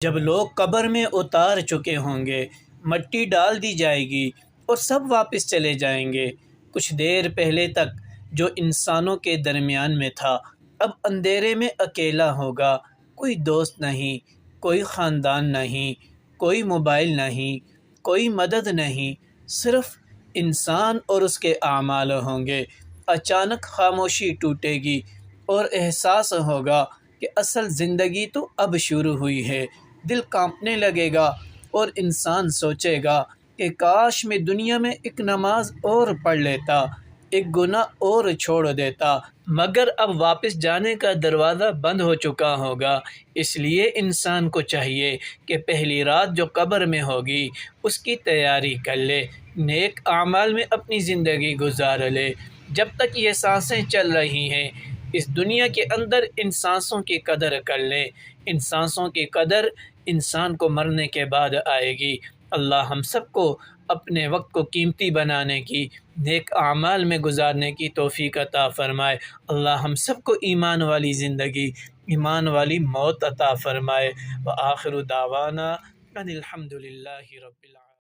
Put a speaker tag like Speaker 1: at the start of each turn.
Speaker 1: جب لوگ قبر میں اتار چکے ہوں گے، مٹی ڈال دی جائے گی اور سب واپس چلے جائیں گے۔ کچھ دیر پہلے تک جو انسانوں کے درمیان میں تھا، اب اندھیرے میں اکیلا ہوگا۔ کوئی دوست نہیں، کوئی خاندان نہیں، کوئی موبائل نہیں، کوئی مدد نہیں، صرف انسان اور اس کے اعمال ہوں گے۔ اچانک خاموشی ٹوٹے گی اور احساس ہوگا کہ اصل زندگی تو اب شروع ہوئی ہے۔ دل کانپنے لگے گا اور انسان سوچے گا کہ کاش میں دنیا میں ایک نماز اور پڑھ لیتا، ایک گناہ اور چھوڑ دیتا، مگر اب واپس جانے کا دروازہ بند ہو چکا ہوگا۔ اس لیے انسان کو چاہیے کہ پہلی رات جو قبر میں ہوگی اس کی تیاری کر لے، نیک اعمال میں اپنی زندگی گزار لے۔ جب تک یہ سانسیں چل رہی ہیں اس دنیا کے اندر، ان سانسوں کی قدر کر لیں۔ ان سانسوں کی قدر انسان کو مرنے کے بعد آئے گی۔ اللہ ہم سب کو اپنے وقت کو قیمتی بنانے کی، نیک اعمال میں گزارنے کی توفیق عطا فرمائے۔ اللہ ہم سب کو ایمان والی زندگی، ایمان والی موت عطا فرمائے۔ وآخر دعوانا ان الحمد للہ رب العالمین۔